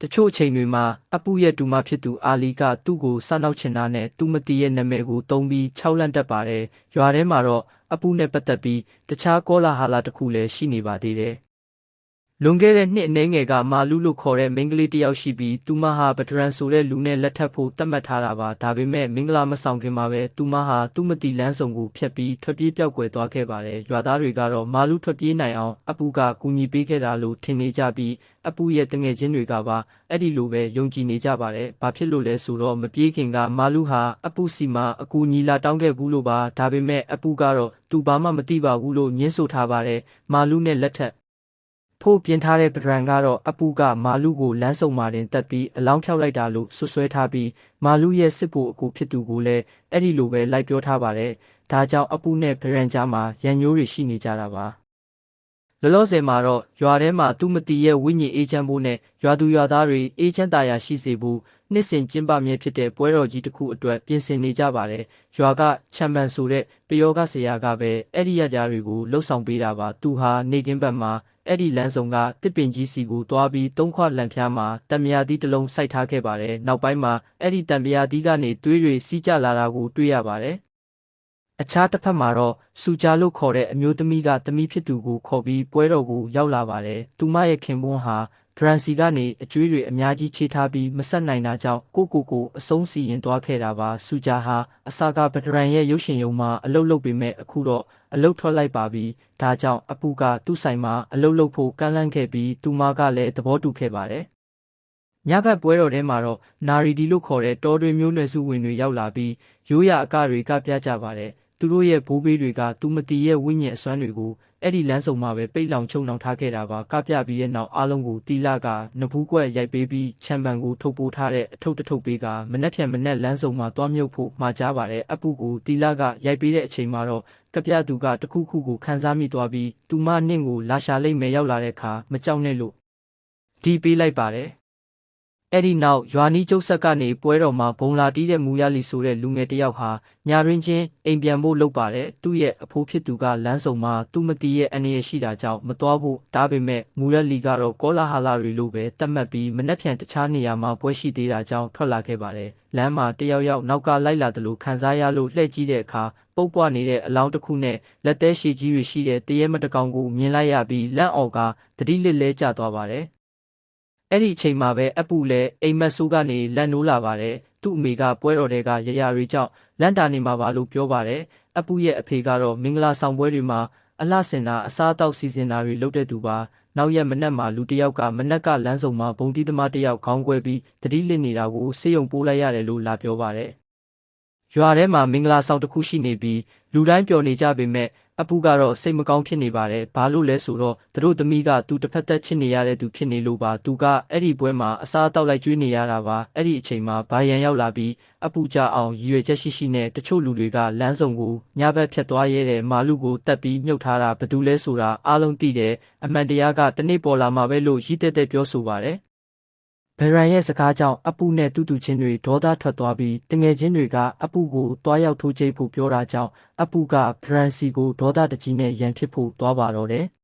တချို့အချိန်တွေမှာအပူရဲ့တူမဖြစ်သူအာလီကသူ့ကိုစနောက်ချင်တာနဲ့သူမတီရဲ့နာမည်ကိုသုံးပြီးခြောက်လန့်တတ်ပါတယ်။ရွာထဲမှာတော့အပူနဲ့ပတ်သက်ပြီးတခြားကောလာဟလတစ်ခုလည်းရှိနေပါသေးတယ်။လွန်ခဲ့တဲ့နှစ်အနည်းငယ်ကမာလူလို့ခေါ်တဲ့မိန်းကလေးတစ်ယောက်ရှိပြီးသူမဟာဗဒရန်ဆိုတဲ့လူနဲ့လက်ထပ်ဖို့သတ်မှတ်ထားတာပါ။ဒါပေမဲ့မင်္ဂလာမဆောင်ခင်မှာပဲသူမဟာသူမတီလမ်းဆောင်ကိုဖျက်ပြီးထွက်ပြေးပျောက်ကွယ်သွားခဲ့ပါတယ်။ရွာသားတွေကတော့မာလူထွက်ပြေးနိုင်အောင်အပူကကူညီပေးခဲ့တာလို့ထင်နေကြပြီးအပူရဲ့တငယ်ချင်းတွေကပါအဲ့ဒီလိုပဲယုံကြည်နေကြပါတယ်။ဘာဖြစ်လို့လဲဆိုတော့မပြေးခင်ကမာလူဟာအပူစီမှာအကူညီလာတောင်းခဲ့ဘူးလို့ပါ။ဒါပေမဲ့အပူကတော့သူဘာမှမသိပါဘူးလို့ညှင်းဆိုထားပါတယ်။မာလူနဲ့လက်ထပ်ဖို့ပြင်ထားတဲ့ဗဒရန်ကတော့အပူကမာလူကိုလမ်းဆုံမှာတင်တက်ပြီးအလောင်းဖြောက်လိုက်တာလို့ဆွဆွဲထားပြီးမာလူရဲ့စစ်ဖို့အကူဖြစ်သူကိုလည်းအဲ့ဒီလိုပဲလိုက်ပြောထားပါတယ်။ဒါကြောင့်အပူနဲ့ဗဒရန်ကြားမှာရန်ညိုးတွေရှိနေကြတာပါ။လောလောဆယ်မှာတော့ရွာထဲမှာသူမတီရဲ့ဝိညာဉ်အေးချမ်းဖို့နဲ့ရွာသူရွာသားတွေအေးချမ်းသာယာရှိစေဖို့နှစ်စဉ်ကျင်းပမြဲဖြစ်တဲ့ပွဲတော်ကြီးတစ်ခုအတွက်ပြင်ဆင်နေကြပါတယ်။ရွာကချမ်ပန်ဆိုတဲ့ပယောဂဆရာကပဲအဲ့ဒီရကြတွေကိုလှုပ်ဆောင်ပေးတာပါ။သူဟာနေကင်းဘက်မှာအဲ့ဒီလမ်းဆောင်ကတစ်ပင်ကြီးစီကိုတွားပြီးသုံးခွလန်ဖျားမှာတံမြာသီးတစ်လုံးစိုက်ထားခဲ့ပါတယ်။နောက်ပိုင်းမှာအဲ့ဒီတံမြာသီးကနေသွေးတွေစီးကျလာတာကိုတွေ့ရပါတယ်။အခြားတစ်ဖက်မှာတော့စူဂျာလို့ခေါ်တဲ့အမျိုးသမီးကသမီးဖြစ်သူကိုခေါ်ပြီးပွဲတော်ကိုရောက်လာပါတယ်။သူမရဲ့ခင်ပွန်းဟာဒရန်စီကနေအကျွေးတွေအများကြီးချေထားပြီးမဆက်နိုင်တာကြောင့်ကိုအဆုံးစီရင်သွားခဲ့တာပါ။စူဂျာဟာအစာကဗဒရန်ရဲ့ရုပ်ရှင်ရုံမှာအလုပ်လုပ်ပေမဲ့အခုတော့အလုပ်ထွက်လိုက်ပါပြီ။ဒါကြောင့်အပူကသူ့ဆိုင်မှာအလုပ်လုပ်ဖို့ကမ်းလှမ်းခဲ့ပြီးသူမကလည်းသဘောတူခဲ့ပါတယ်။ညဘက်ပွဲတော်ထဲမှာတော့နာရီဒီလို့ခေါ်တဲ့တော်တွေမျိုးနွယ်စုဝင်တွေရောက်လာပြီးရိုးရာအကတွေကပြကြပါတယ်။သူတို့ရဲ့ဘိုးဘေးတွေကသူမတီရဲ့ဝိညာဉ်အစွမ်းတွေကိုအဲ့ဒီလမ်းဆောင်မှာပဲပိတ်လောင်ချုံနှောင်ထားခဲ့တာပါ။ကပြပြီးတဲ့နောက်အားလုံးကိုတီလာကနဖူးကွက်ရိုက်ပေးပြီးချမ်ပန်ကိုထုတ်ပိုးထားတဲ့အထုပ်တစ်ထုပ်ပေးကမနှက်ဖြန်မနှက်လမ်းဆောင်မှာတွားမြုပ်ဖို့မှာကြားပါတယ်။အပူကိုတီလာကရိုက်ပေးတဲ့အချိန်မှာတော့ကပြသူကတခုခုကိုခန်းစားမိသွားပြီးသူမနှင့်ကိုလာရှာလိမ့်မယ်ရောက်လာတဲ့အခါမကြောက်နဲ့လို့ဒီပေးလိုက်ပါတယ်။အဲ့ဒီနောက်ရွာနီးကျုပ်ဆက်ကနေပွဲတော်မှာဘုံလာတီးတဲ့မူရလီဆိုတဲ့လူငယ်တစ်ယောက်ဟာညာရင်းချင်းအိမ်ပြန်ဖို့လုပ်ပါတယ်။သူ့ရဲ့အဖိုးဖြစ်သူကလမ်းဆောင်မှာသူမတီရဲ့အနေရရှိတာကြောင့်မတော်ဘူး။ဒါပေမဲ့မူရလီကတော့ကောလာဟာလာတွေလိုပဲတတ်မှတ်ပြီးမနှက်ဖြန်တခြားနေရာမှာပွဲရှိသေးတာကြောင့်ထွက်လာခဲ့ပါတယ်။လမ်းမှာတယောက်နောက်ကလိုက်လာတယ်လို့ခံစားရလို့လှည့်ကြည့်တဲ့အခါပုတ်ပွားနေတဲ့အလောင်းတစ်ခုနဲ့လက်သေးရှည်ကြီးတွေရှိတဲ့တရဲမတကောင်ကိုမြင်လိုက်ရပြီးလန့်အော်ကတတိလစ်လဲကျသွားပါတယ်။အဲ့ဒီအချိန်မှာပဲအပူလည်းအိမ်မက်ဆိုးကနေလန့်နိုးလာပါတယ်။သူ့အမေကပွဲတော်တွေကရရတွေကြောင့်လန့်တာနေမှာပါလို့ပြောပါတယ်။အပူရဲ့အဖေကတော့မင်္ဂလာဆောင်ပွဲတွေမှာအလှဆင်တာအစားအသောက်စီစဉ်တာတွေလုပ်တဲ့သူပါ။နောက်ရက်မနက်မှာလူတစ်ယောက်ကမနက်ကလမ်းဆောင်မှာဘုံတီးသမားတစ်ယောက်ခေါင်းကွဲပြီးတတိလစ်နေတာကိုဆေးရုံပို့လိုက်ရတယ်လို့လာပြောပါတယ်။ရွာထဲမှာမင်္ဂလာဆောင်တစ်ခုရှိနေပြီးလူတိုင်းပျော်နေကြပေမဲ့အပူကတော့စိတ်မကောင်းဖြစ်နေပါတယ်။ဘာလို့လဲဆိုတော့သူတို့သမီးကသူတစ်ဖက်သက်ချစ်နေရတဲ့သူဖြစ်နေလို့ပါ။သူကအဲ့ဒီပွဲမှာအစားအသောက်လိုက်ကျွေးနေရတာပါ။အဲ့ဒီအချိန်မှာဘာရန်ရောက်လာပြီးအပူကြအောင်ရည်ရွယ်ချက်ရှိနဲ့တချို့လူတွေကလမ်းဆောင်ကိုညဘက်ဖြတ်သွားရဲတဲ့မာလူကိုတက်ပြီးမြုပ်ထားတာဘာတူလဲဆိုတာအားလုံးသိတယ်။အမှန်တရားကတနေ့ပေါ်လာမှာပဲလို့ရည်တဲ့ပြောဆိုပါတယ်။ဗရန်ရဲ့စကားကြောင့်အပူနဲ့တူချင်းတွေဒေါသထွက်သွားပြီးတငယ်ချင်းတွေကအပူကိုတွားရောက်ထိုးချိတ်ဖို့ပြောတာကြောင့်အပူကဗရန်စီကိုဒေါသတကြီးနဲ့ရန်ဖြစ်ဖို့သွားပါတော့တယ်။